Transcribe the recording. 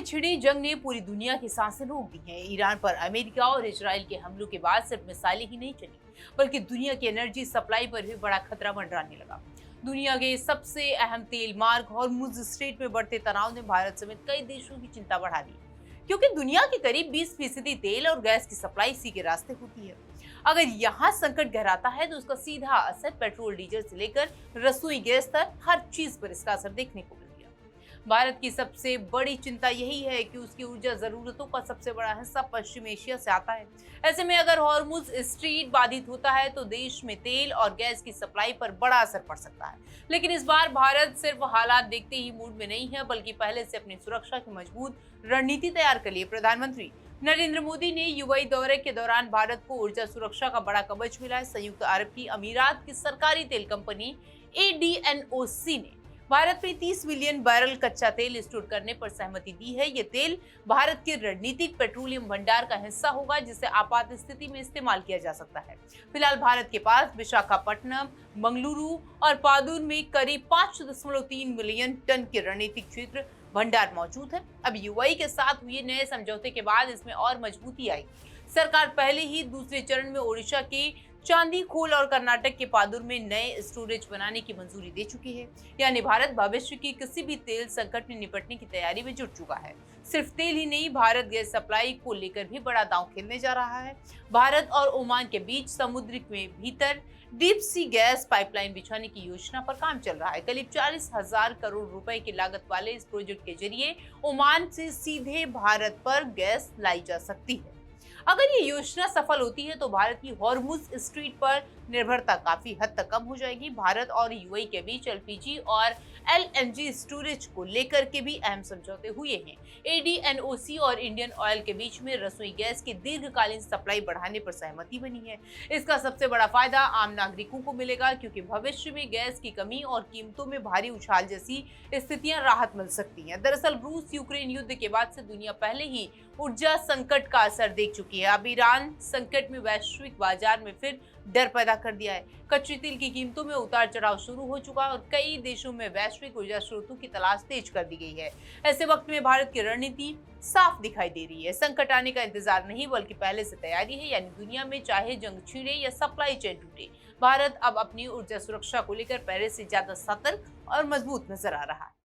में छिड़ी जंग ने पूरी दुनिया की सांसें रोक दी हैं। ईरान पर अमेरिका और इजराइल के हमलों के बाद सिर्फ मिसाइलें ही नहीं चली, बल्कि दुनिया की एनर्जी सप्लाई पर भी बड़ा खतरा मंडराने लगा। दुनिया के सबसे अहम तेल मार्ग हॉर्मुज स्ट्रेट में बढ़ते तनाव ने भारत समेत कई देशों की चिंता बढ़ा दी, क्योंकि दुनिया के करीब 20% तेल और गैस की सप्लाई इसी के रास्ते होती है। अगर यहाँ संकट गहराता है तो उसका सीधा असर पेट्रोल डीजल से लेकर रसोई गैस तक हर चीज पर इसका असर देखने को मिल गया। भारत की सबसे बड़ी चिंता यही है कि उसकी ऊर्जा जरूरतों का सबसे बड़ा हिस्सा पश्चिम एशिया से आता है। ऐसे में अगर हॉर्मुज स्ट्रीट बाधित होता है तो देश में तेल और गैस की सप्लाई पर बड़ा असर पड़ सकता है। लेकिन इस बार भारत सिर्फ हालात देखते ही मूड में नहीं है, बल्कि पहले से अपनी सुरक्षा की मजबूत रणनीति तैयार कर लिए। प्रधानमंत्री नरेंद्र मोदी ने यूएई दौरे के दौरान भारत को ऊर्जा सुरक्षा का बड़ा कवच मिला है। संयुक्त अरब की अमीरात की सरकारी तेल कंपनी ADNOC ने भारत में 30 मिलियन बैरल कच्चा तेल स्टोर करने पर सहमति दी है। ये तेल भारत के रणनीतिक पेट्रोलियम भंडार का हिस्सा होगा, जिसे आपात स्थिति में इस्तेमाल किया जा सकता है। फिलहाल भारत के पास विशाखापट्टनम, मंगलुरु और पादुर में करीब 5.3 मिलियन टन के रणनीतिक क्षेत्र भंडार मौजूद है। अब यूएई के साथ हुए नए समझौते के बाद इसमें और मजबूती आएगी। सरकार पहले ही दूसरे चरण में ओडिशा के चांदीखोल और कर्नाटक के पादुर में नए स्टोरेज बनाने की मंजूरी दे चुकी है। यानी भारत भविष्य की किसी भी तेल संकट में निपटने की तैयारी में जुट चुका है। सिर्फ तेल ही नहीं, भारत गैस सप्लाई को लेकर भी बड़ा दांव खेलने जा रहा है। भारत और ओमान के बीच समुद्र में भीतर डीप सी गैस पाइपलाइन बिछाने की योजना पर काम चल रहा है। करीब 40,000 करोड़ रुपए की लागत वाले इस प्रोजेक्ट के जरिए ओमान से सीधे भारत पर गैस लाई जा सकती है। अगर ये योजना सफल होती है तो भारत की हॉर्मुज स्ट्रीट पर निर्भरता काफी हद तक कम हो जाएगी। भारत और यूएई के बीच एलपीजी और एलएनजी स्टोरेज को लेकर के भी अहम समझौते हुए हैं। ADNOC और इंडियन ऑयल के बीच में रसोई गैस की दीर्घकालीन सप्लाई बढ़ाने पर सहमति बनी है। इसका सबसे बड़ा फायदा आम नागरिकों को मिलेगा, क्योंकि भविष्य में गैस की कमी और कीमतों में भारी उछाल जैसी स्थितियां राहत मिल सकती हैं। दरअसल रूस यूक्रेन युद्ध के बाद से दुनिया पहले ही ऊर्जा संकट का असर देख चुकी है। अब ईरान संकट में वैश्विक बाजार में फिर डर पैदा कर दिया है। कच्चे तेल की कीमतों में उतार चढ़ाव शुरू हो चुका है और कई देशों में वैश्विक ऊर्जा स्रोतों की तलाश तेज कर दी गई है। ऐसे वक्त में भारत की रणनीति साफ दिखाई दे रही है। संकट आने का इंतजार नहीं, बल्कि पहले से तैयारी है। यानी दुनिया में चाहे जंग छिड़े या सप्लाई चेन टूटे, भारत अब अपनी ऊर्जा सुरक्षा को लेकर पहले से ज्यादा सतर्क और मजबूत नजर आ रहा है।